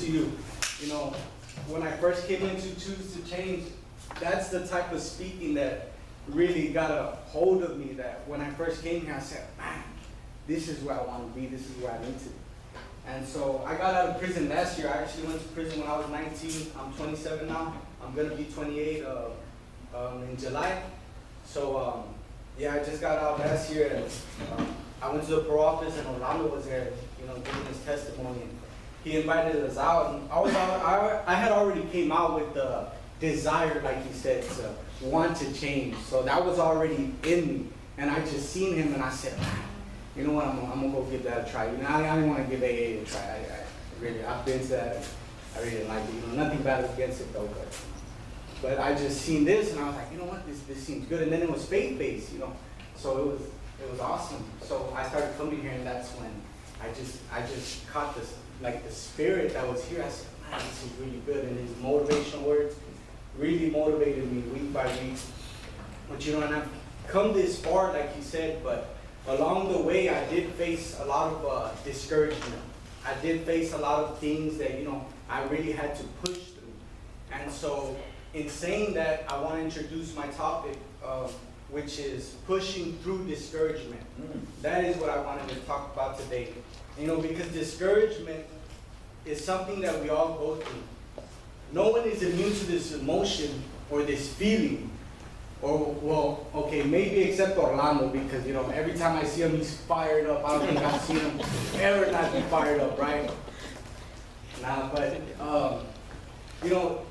you, when I first came into Choose to Change, that's the type of speaking that really got a hold of me, that when I first came here, I said, man, this is where I want to be, this is where I need to be. And so I got out of prison last year. I actually went to prison when I was 19. I'm 27 now. I'm going to be 28 in July. So, yeah, I just got out last year, and I went to the parole office, and Orlando was there, giving his testimony. And he invited us out, and I had already came out with the desire, like he said, to want to change. So that was already in me. And I just seen him, and I said, you know what, I'm gonna go give that a try. I didn't want to give AA a try. I've been to that. I really didn't like it. Nothing bad against it though, but I just seen this, and I was like, you know what, this seems good. And then it was faith-based, so it was awesome. So I started coming here, and that's when I just caught this, like the spirit that was here. I said, man, this is really good. And his motivational words really motivated me week by week. But and I've come this far, like he said, but along the way, I did face a lot of discouragement. I did face a lot of things that, I really had to push through. And so, in saying that, I want to introduce my topic, which is pushing through discouragement. That is what I wanted to talk about today. Because discouragement is something that we all go through. No one is immune to this emotion or this feeling. Or, well, okay, maybe except Orlando, because, every time I see him, he's fired up. I don't think I've seen him ever not be fired up, right? Nah, but,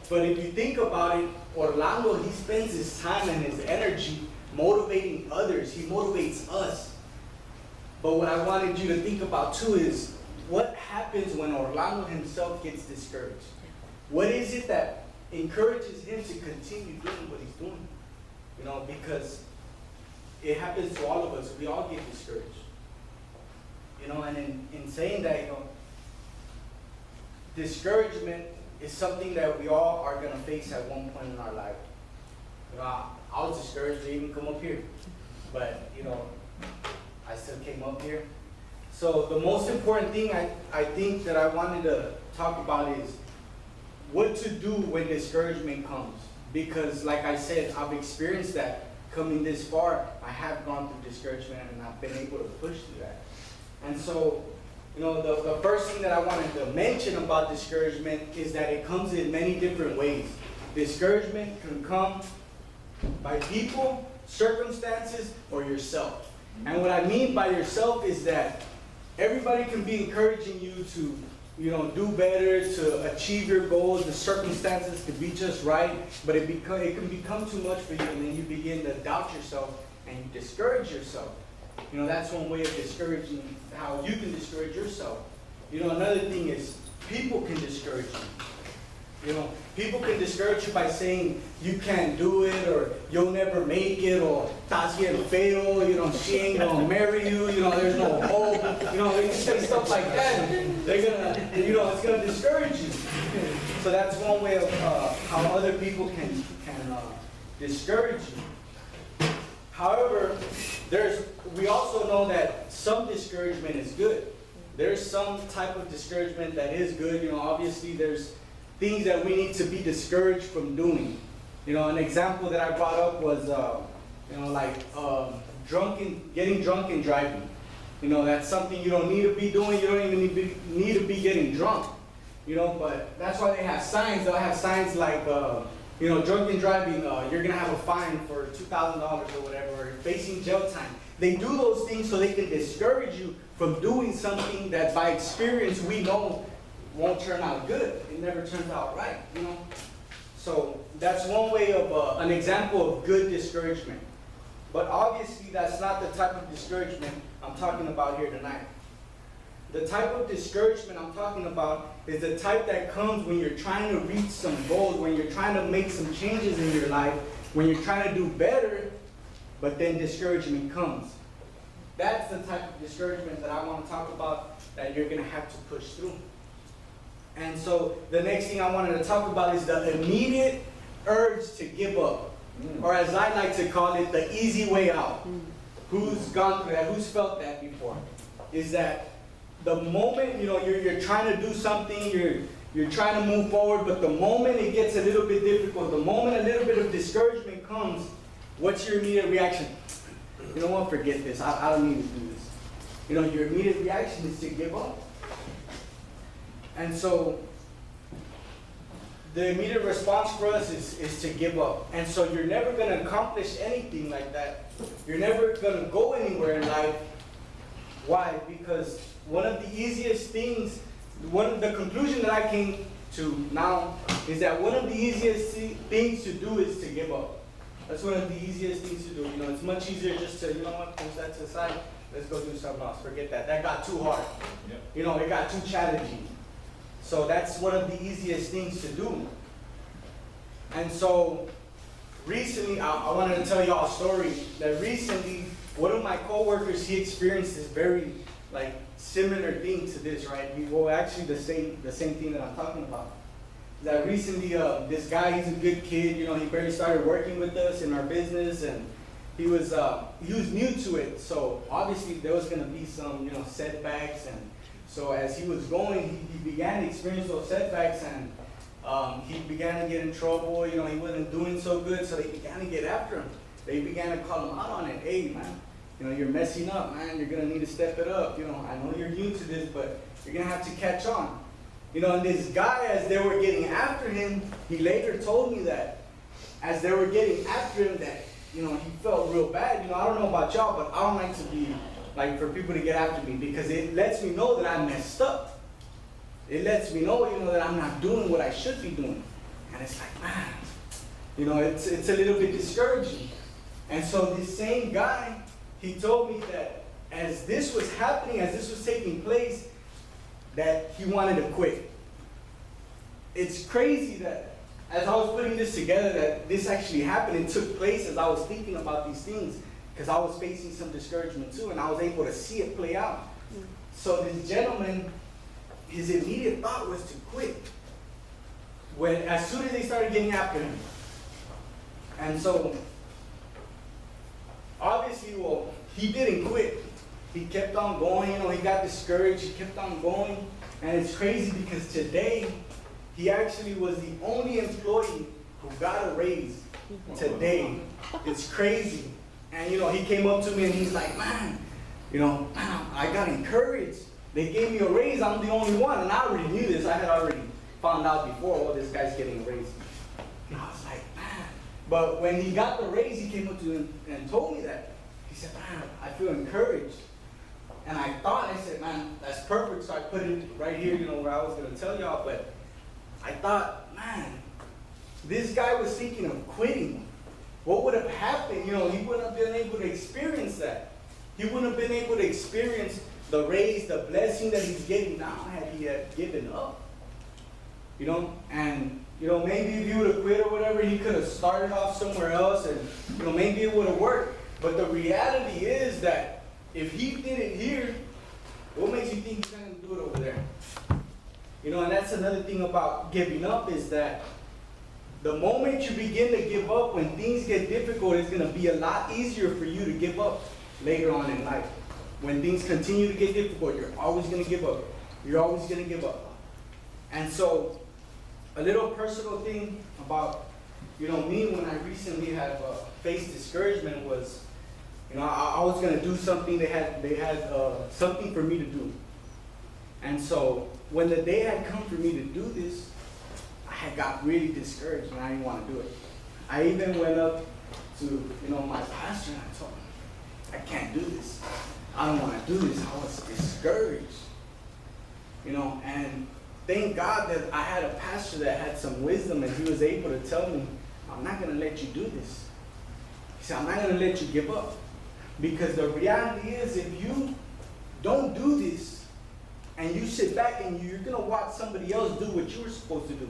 but if you think about it, Orlando, he spends his time and his energy motivating others. He motivates us. But what I wanted you to think about, too, is what happens when Orlando himself gets discouraged? What is it that encourages him to continue doing what he's doing? Because it happens to all of us. We all get discouraged. And in saying that, discouragement is something that we all are going to face at one point in our life. I was discouraged to even come up here. But, I still came up here. So the most important thing I think that I wanted to talk about is what to do when discouragement comes. Because, like I said, I've experienced that coming this far. I have gone through discouragement, and I've been able to push through that. And so, the first thing that I wanted to mention about discouragement is that it comes in many different ways. Discouragement can come by people, circumstances, or yourself. And what I mean by yourself is that everybody can be encouraging you to do better, to achieve your goals. The circumstances could be just right, but it can become too much for you, and then you begin to doubt yourself and you discourage yourself. That's one way of discouraging, how you can discourage yourself. Another thing is people can discourage you. People can discourage you by saying you can't do it, or you'll never make it, or estás bien feo, she ain't gonna marry you, there's no hope. They can say stuff like that. They're gonna, it's gonna discourage you. So that's one way of how other people can discourage you. However, we also know that some discouragement is good. There's some type of discouragement that is good. Obviously there's things that we need to be discouraged from doing. An example that I brought up was, getting drunk and driving. That's something you don't need to be doing. You don't even need to be getting drunk. But that's why they have signs. They'll have signs like, drunk and driving, you're going to have a fine for $2,000 or whatever, or facing jail time. They do those things so they can discourage you from doing something that by experience we know won't turn out good. It never turns out right, So that's one way of an example of good discouragement. But obviously that's not the type of discouragement I'm talking about here tonight. The type of discouragement I'm talking about is the type that comes when you're trying to reach some goals, when you're trying to make some changes in your life, when you're trying to do better, but then discouragement comes. That's the type of discouragement that I want to talk about that you're going to have to push through. And so the next thing I wanted to talk about is the immediate urge to give up. Or as I like to call it, the easy way out. Who's gone through that? Who's felt that before? Is that the moment you're trying to do something, you're trying to move forward, but the moment it gets a little bit difficult, the moment a little bit of discouragement comes, what's your immediate reaction? You know what, forget this, I don't need to do this. You know, your immediate reaction is to give up. And so, the immediate response for us is to give up. And so you're never going to accomplish anything like that. You're never going to go anywhere in life. Why? Because one of the easiest things, the conclusion that I came to now is that one of the easiest things to do is to give up. That's one of the easiest things to do. You know, it's much easier just to, you know what, push that to the side. Let's go do something else. Forget that. That got too hard. Yep. You know, it got too challenging. So that's one of the easiest things to do. And so recently, I wanted to tell y'all a story that recently, one of my coworkers, he experienced this very similar thing to this, right? Well, actually the same thing that I'm talking about. That recently, this guy, he's a good kid, you know, he barely started working with us in our business, and he was new to it. So obviously there was gonna be some, you know, setbacks, and so as he was going, he began to experience those setbacks, and he began to get in trouble. You know, he wasn't doing so good, so they began to get after him. They began to call him out on it. Hey, man, you know, you're messing up, man. You're gonna need to step it up. You know, I know you're new to this, but you're gonna have to catch on. You know, and this guy, as they were getting after him, he later told me that as they were getting after him, that, you know, he felt real bad. You know, I don't know about y'all, but I don't like to be for people to get after me, because it lets me know that I messed up. It lets me know, you know, that I'm not doing what I should be doing. And it's like, man, you know, it's a little bit discouraging. And so this same guy, he told me that as this was happening, as this was taking place, that he wanted to quit. It's crazy that as I was putting this together, that this actually happened and took place as I was thinking about these things, because I was facing some discouragement too, and I was able to see it play out. So this gentleman, his immediate thought was to quit as soon as they started getting after him. And so, obviously, well, he didn't quit. He kept on going, you know, he got discouraged, he kept on going. And it's crazy because today, he actually was the only employee who got a raise today. It's crazy. And, you know, he came up to me and he's like, man, you know, I got encouraged. They gave me a raise, I'm the only one. And I already knew this. I had already found out before, oh, this guy's getting a raise. And I was like, man. But when he got the raise, he came up to me and told me that. He said, man, I feel encouraged. And I said, man, that's perfect. So I put it right here, you know, where I was going to tell y'all. But I thought, man, this guy was thinking of quitting. What would have happened? You know, he wouldn't have been able to experience that. He wouldn't have been able to experience the raise, the blessing that he's getting now had he had given up. You know, and, you know, maybe if he would have quit or whatever, he could have started off somewhere else, and, you know, maybe it would have worked. But the reality is that if he did it here, what makes you think he's not going to do it over there? You know, and that's another thing about giving up, is that the moment you begin to give up, when things get difficult, it's going to be a lot easier for you to give up later on in life. When things continue to get difficult, you're always going to give up. You're always going to give up. And so, a little personal thing about, you know, me when I recently had faced discouragement was, you know, I was going to do something. They had something for me to do. And so, when the day had come for me to do this, I had got really discouraged and I didn't want to do it. I even went up to, you know, my pastor and I told him, I can't do this. I don't want to do this. I was discouraged. You know, and thank God that I had a pastor that had some wisdom, and he was able to tell me, I'm not going to let you do this. He said, I'm not going to let you give up. Because the reality is, if you don't do this, and you sit back and you're going to watch somebody else do what you were supposed to do.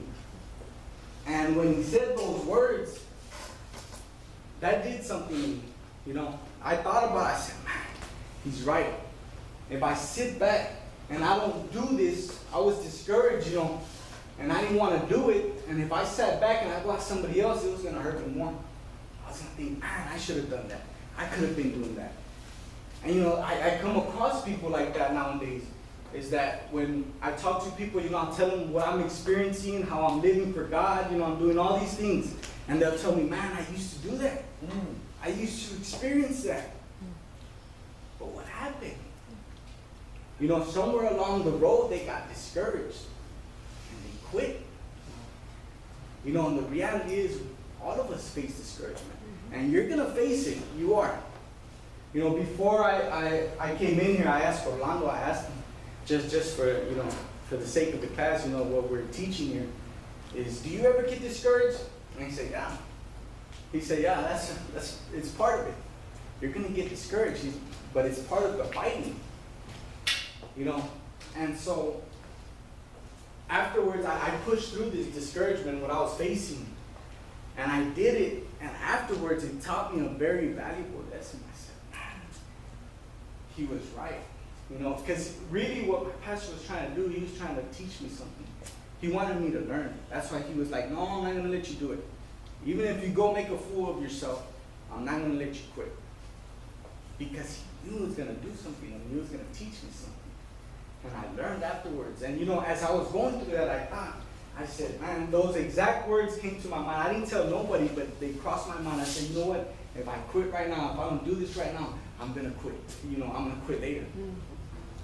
And when he said those words, that did something to me. You know, I thought about it. I said, man, he's right. If I sit back and I don't do this, I was discouraged, you know, and I didn't want to do it. And if I sat back and I watched somebody else, it was going to hurt me more. I was going to think, man, I should have done that. I could have been doing that. And, you know, I come across people like that nowadays. is that when I talk to people, you know, I'll tell them what I'm experiencing, how I'm living for God, you know, I'm doing all these things. And they'll tell me, man, I used to do that. I used to experience that. But what happened? You know, somewhere along the road, they got discouraged. And they quit. You know, and the reality is, all of us face discouragement. And you're going to face it. You are. You know, before I came in here, I asked Orlando, I asked him, just for, you know, for the sake of the class, you know, what we're teaching here, is do you ever get discouraged? And he said, yeah. He said, yeah, that's it's part of it. You're going to get discouraged, but it's part of the fighting. You know, and so afterwards, I pushed through this discouragement, what I was facing, and I did it, and afterwards, it taught me a very valuable lesson. I said, man, he was right. You know, because really what my pastor was trying to do, he was trying to teach me something. He wanted me to learn. That's why he was like, no, I'm not going to let you do it. Even if you go make a fool of yourself, I'm not going to let you quit. Because he knew he was going to do something, and he was going to teach me something. And I learned afterwards. And you know, as I was going through that, I said, man, those exact words came to my mind. I didn't tell nobody, but they crossed my mind. I said, you know what? If I quit right now, if I don't do this right now, I'm going to quit. You know, I'm going to quit later.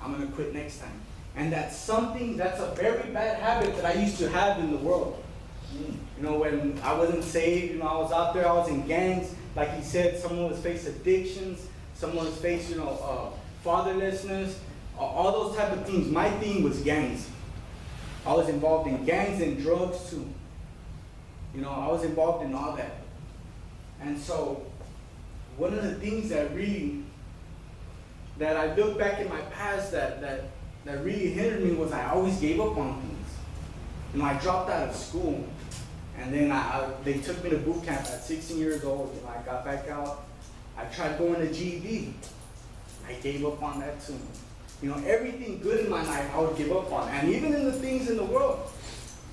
I'm going to quit next time. And that's a very bad habit that I used to have in the world. You know, when I wasn't saved, you know, I was out there, I was in gangs. Like he said, someone was facing addictions. Someone was facing, you know, fatherlessness. All those type of things. My thing was gangs. I was involved in gangs and drugs too. You know, I was involved in all that. And so, one of the things that I look back in my past that really hindered me was I always gave up on things. You know, I dropped out of school, and then they took me to boot camp at 16 years old. You know, I got back out. I tried going to GED. I gave up on that too. You know, everything good in my life I would give up on. And even in the things in the world.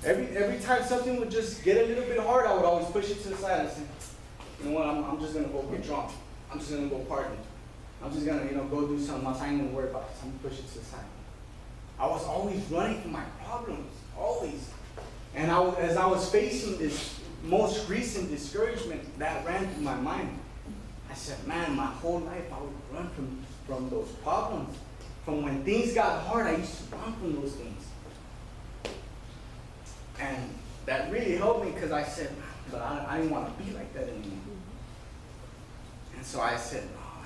Every time something would just get a little bit hard, I would always push it to the side and say, you know what, I'm just going to go get drunk. I'm just going to go party. I'm just going to, you know, go do something else. I ain't going to worry about this. I'm going to push it to the side. I was always running from my problems. Always. And as I was facing this most recent discouragement that ran through my mind, I said, man, my whole life I would run from those problems. From when things got hard, I used to run from those things. And that really helped me because I said, but I didn't want to be like that anymore. And so I said, no,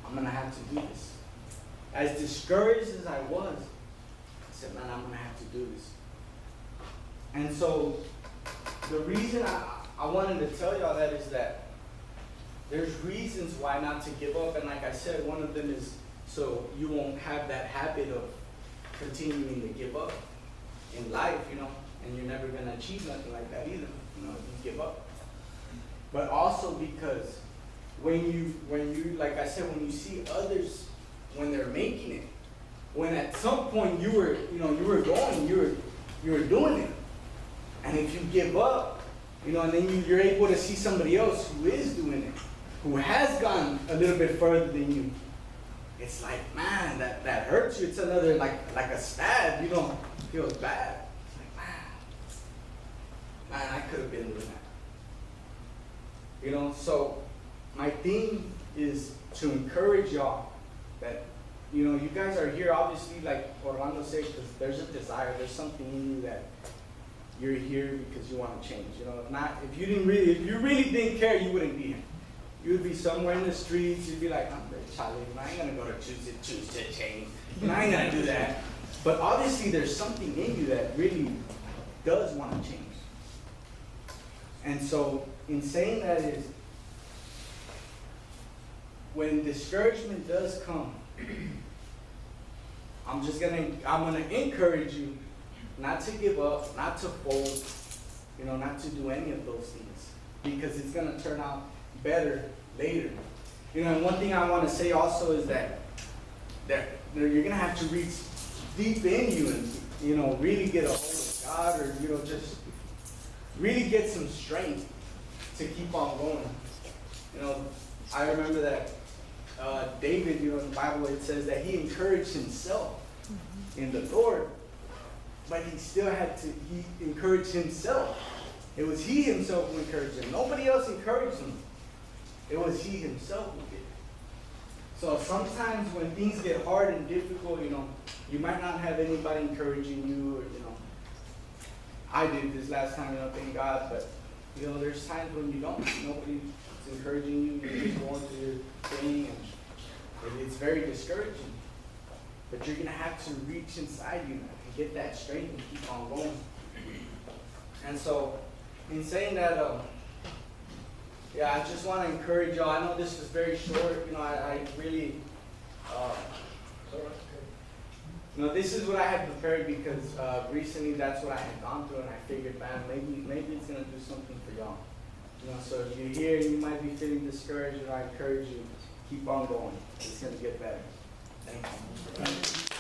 I'm going to have to do this. As discouraged as I was, I said, man, I'm going to have to do this. And so the reason I wanted to tell y'all that is that there's reasons why not to give up. And like I said, one of them is so you won't have that habit of continuing to give up in life, you know, and you're never going to achieve nothing like that either, you know, if you give up. But also because when you, like I said, when you see others, when they're making it, when at some point you were doing it, and if you give up, you know, and then you're able to see somebody else who is doing it, who has gone a little bit further than you, it's like, man, that hurts you. It's another, like a stab, you know, it feels bad. It's like, man, I could have been doing that. You know, so my thing is to encourage y'all that, you know, you guys are here, obviously, like Orlando said, because there's a desire, there's something in you that you're here because you want to change. You know, if you really didn't care, you wouldn't be here. You would be somewhere in the streets. You'd be like, I'm rich, I ain't gonna go to choose to change. You know, I ain't gonna do that. But obviously, there's something in you that really does want to change. And so, in saying that is, when discouragement does come, I'm gonna encourage you not to give up, not to fold, you know, not to do any of those things, because it's gonna turn out better later. You know, and one thing I want to say also is that you're gonna have to reach deep in you and, you know, really get a hold of God, or, you know, just really get some strength to keep on going. You know, I remember that David, you know, in the Bible it says that he encouraged himself. in the Lord. But he still had to, he encouraged himself. It was he himself who encouraged him. Nobody else encouraged him. It was he himself who did. So sometimes when things get hard and difficult, you might not have anybody encouraging you, or, I did this last time, thank God, but, there's times when you don't. Nobody's encouraging you. You're just going through your thing, and it's very discouraging. But you're going to have to reach inside you and get that strength and keep on going. And so, in saying that, I just want to encourage y'all. I know this was very short. I really, this is what I had prepared because recently that's what I had gone through, and I figured, man, maybe it's going to do something for y'all. So if you're here and you might be feeling discouraged, I encourage you, keep on going. It's going to get better. Thank you.